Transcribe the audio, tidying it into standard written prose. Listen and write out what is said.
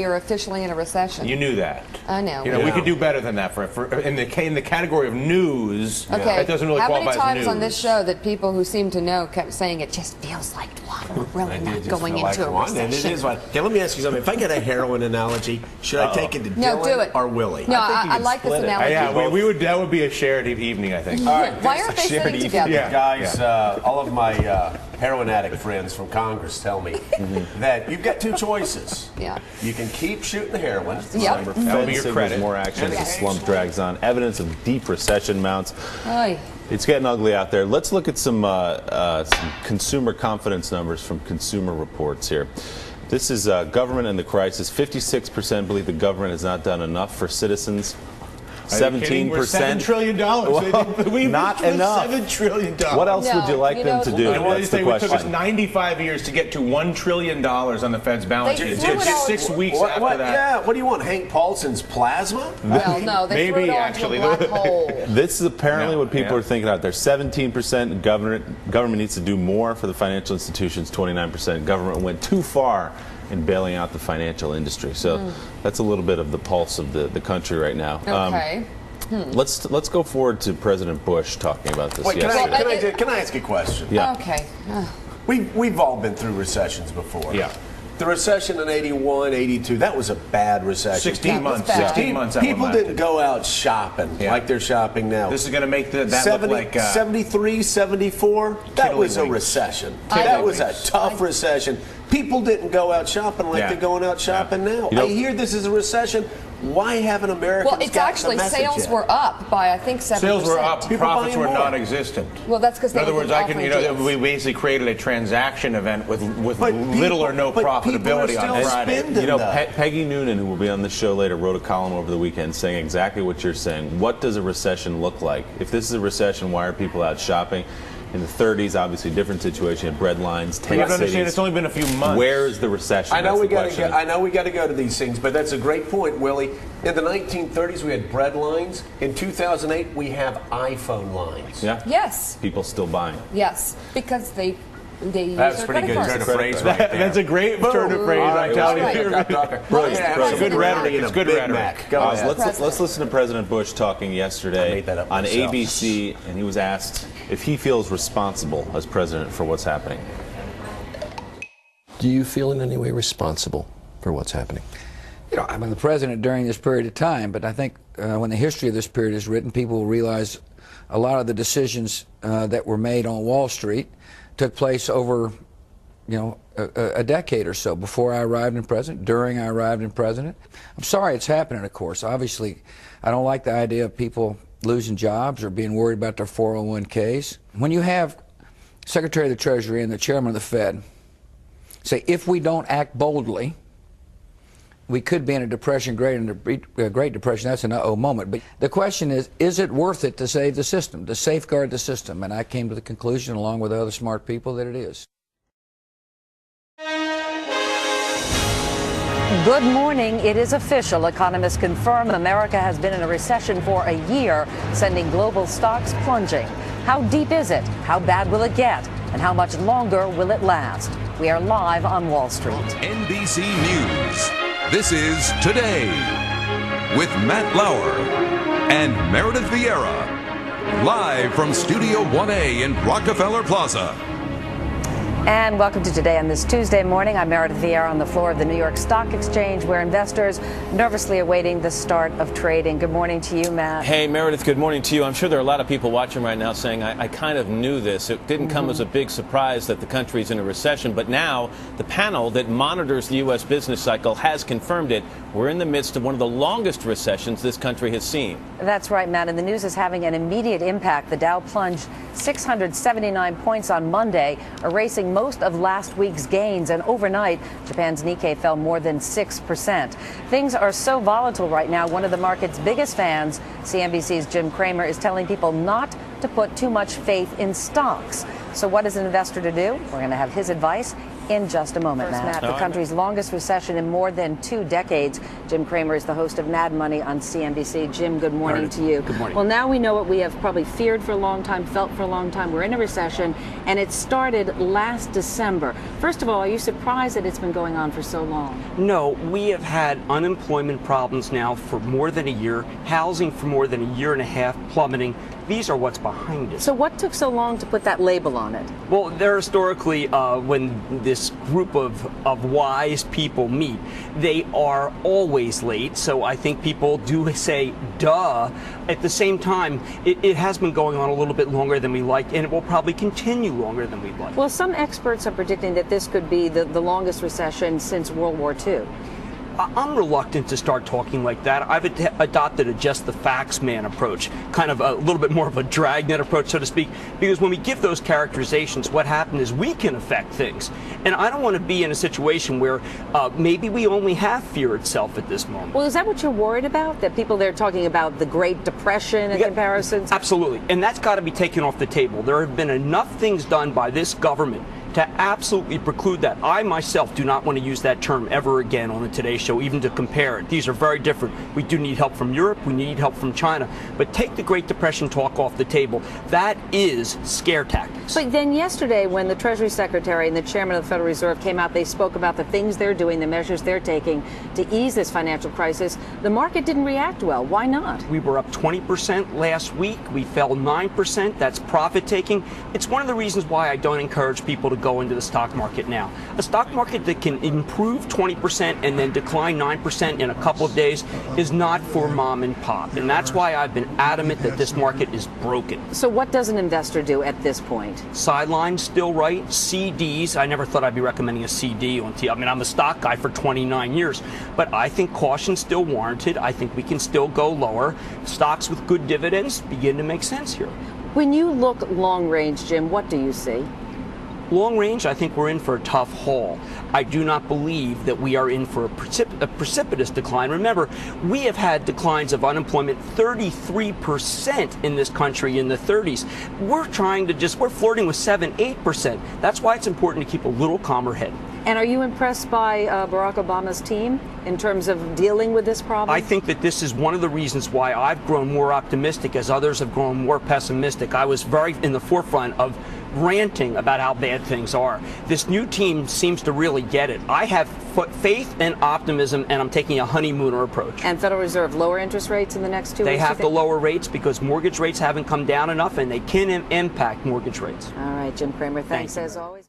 we are officially in a recession. You knew that. I know. We could do better than that. In the category of news, okay. that doesn't really qualify as news. How many times on this show that people who seem to know kept saying it just feels like one? We're really not going into a recession. And it is one. Okay, let me ask you something. If I get a heroin analogy, should I take it to Dylan or Willie? No, I like this analogy. Yeah, that would be a shared evening, I think. All right, why aren't they sitting together? Guys, all of my heroin addict friends from Congress tell me that you've got two choices. Yeah. You can keep shooting the heroin. Yep. That would be your credit. More action as the slump drags on. Evidence of deep recession mounts. Oy. It's getting ugly out there. Let's look at some consumer confidence numbers from Consumer Reports here. This is government and the crisis. 56% believe the government has not done enough for citizens. 17%. We're $7 trillion. We've not enough. $7 trillion. What else would you like them to do? That's the question. It took us 95 years to get to $1 trillion on the Fed's balance sheet. It took 6 weeks after that. Yeah, what do you want, Hank Paulson's plasma? Well, no, they threw it all into a black hole. This is apparently what people are thinking out there. 17% government needs to do more for the financial institutions. 29% government went too far in bailing out the financial industry. So that's a little bit of the pulse of the country right now. Okay. Let's go forward to President Bush talking about this. Wait, can I ask a question? Yeah. Okay. We've all been through recessions before. Yeah. The recession in 81, 82, that was a bad recession. 16 months. Bad. 16 months. People didn't go out shopping like they're shopping now. This is going to make that look like 73, 74. That was a recession. That was a tough recession. People didn't go out shopping like they're going out shopping now. I hear this is a recession. Why haven't Americans Well, it's actually sales were up by, I think, 7%. Sales were up. Profits were non-existent. Well, that's because in other words, we basically created a transaction event with little or no profitability on Friday. Peggy Noonan, who will be on the show later, wrote a column over the weekend saying exactly what you're saying. What does a recession look like? If this is a recession, why are people out shopping? In the 30s, obviously, different situation. You had bread lines, 10 cities. You have to understand, it's only been a few months. Where is the recession? I know we got to go to these things, but that's a great point, Willie. In the 1930s, we had bread lines. In 2008, we have iPhone lines. Yeah. Yes. People still buying. Yes, because they use That's their pretty good credit turn of cards. phrase right there. That's a great turn of phrase. I'm telling you. It's good rhetoric. It's good rhetoric. Let's listen to President Bush talking yesterday on ABC, and he was asked if he feels responsible as president for what's happening. Do you feel in any way responsible for what's happening? I've been the president during this period of time, but I think when the history of this period is written, people will realize a lot of the decisions that were made on Wall Street took place over, a decade or so before I arrived in president, during I arrived in president. I'm sorry it's happening, of course. Obviously, I don't like the idea of people losing jobs or being worried about their 401ks. When you have Secretary of the Treasury and the Chairman of the Fed say, if we don't act boldly, we could be in a depression, Great Depression. That's an uh-oh moment. But the question is it worth it to save the system, to safeguard the system? And I came to the conclusion, along with other smart people, that it is. Good morning. It is official. Economists confirm America has been in a recession for a year, sending global stocks plunging. How deep is it? How bad will it get? And how much longer will it last? We are live on Wall Street. NBC News. This is Today with Matt Lauer and Meredith Vieira, live from Studio 1A in Rockefeller Plaza. And welcome to Today on this Tuesday morning. I'm Meredith Vieira on the floor of the New York Stock Exchange, where investors nervously awaiting the start of trading. Good morning to you, Matt. Hey, Meredith, good morning to you. I'm sure there are a lot of people watching right now saying, I kind of knew this. It didn't come as a big surprise that the country's in a recession, but now the panel that monitors the U.S. business cycle has confirmed it. We're in the midst of one of the longest recessions this country has seen. That's right, Matt, and the news is having an immediate impact. The Dow plunged 679 points on Monday, erasing most of last week's gains, and overnight, Japan's Nikkei fell more than 6%. Things are so volatile right now. One of the market's biggest fans, CNBC's Jim Cramer, is telling people not to put too much faith in stocks. So what is an investor to do? We're going to have his advice in just a moment, Matt. The country's longest recession in more than 2 decades. Jim Cramer is the host of Mad Money on CNBC. Jim, good morning to you. Good morning. Well, now we know what we have probably feared for a long time, felt for a long time. We're in a recession, and it started last December. First of all, are you surprised that it's been going on for so long? No, we have had unemployment problems now for more than a year, housing for more than a year and a half, plummeting. These are what's behind it. So what took so long to put that label on it? Well, there historically, when this group of wise people meet, they are always late. So I think people do say, duh. At the same time, it has been going on a little bit longer than we like, and it will probably continue longer than we'd like. Well, some experts are predicting that this could be the longest recession since World War II. I'm reluctant to start talking like that. I've adopted a just the facts man approach, kind of a little bit more of a dragnet approach, so to speak, because when we give those characterizations, what happened is we can affect things. And I don't want to be in a situation where maybe we only have fear itself at this moment. Well, is that what you're worried about? That people they're talking about the Great Depression and comparisons? Absolutely. And that's got to be taken off the table. There have been enough things done by this government to absolutely preclude that. I myself do not want to use that term ever again on the Today Show, even to compare it. These are very different. We do need help from Europe, we need help from China, but take the Great Depression talk off the table. That is scare tactics. But then yesterday, when the Treasury Secretary and the Chairman of the Federal Reserve came out, they spoke about the things they're doing, the measures they're taking to ease this financial crisis. The market didn't react well. Why not? We were up 20% last week. We fell 9%. That's profit taking. It's one of the reasons why I don't encourage people to go into the stock market now. A stock market that can improve 20% and then decline 9% in a couple of days is not for mom and pop. And that's why I've been adamant that this market is broken. So what does an investor do at this point? Sideline, still right. CDs. I never thought I'd be recommending a CD on TV. I mean, I'm a stock guy for 29 years, but I think caution's still warranted. I think we can still go lower. Stocks with good dividends begin to make sense here. When you look long range, Jim, what do you see? Long range, I think we're in for a tough haul. I do not believe that we are in for a precipitous decline. Remember, we have had declines of unemployment 33% in this country in the 30s. We're flirting with 7-8%. That's why it's important to keep a little calmer head. And are you impressed by Barack Obama's team in terms of dealing with this problem? I think that this is one of the reasons why I've grown more optimistic as others have grown more pessimistic. I was very in the forefront of ranting about how bad things are. This new team seems to really get it. I have faith and optimism, and I'm taking a honeymooner approach. And Federal Reserve lower interest rates in the next 2 weeks? They have to lower rates because mortgage rates haven't come down enough, and they can impact mortgage rates. All right, Jim Cramer, thanks as always.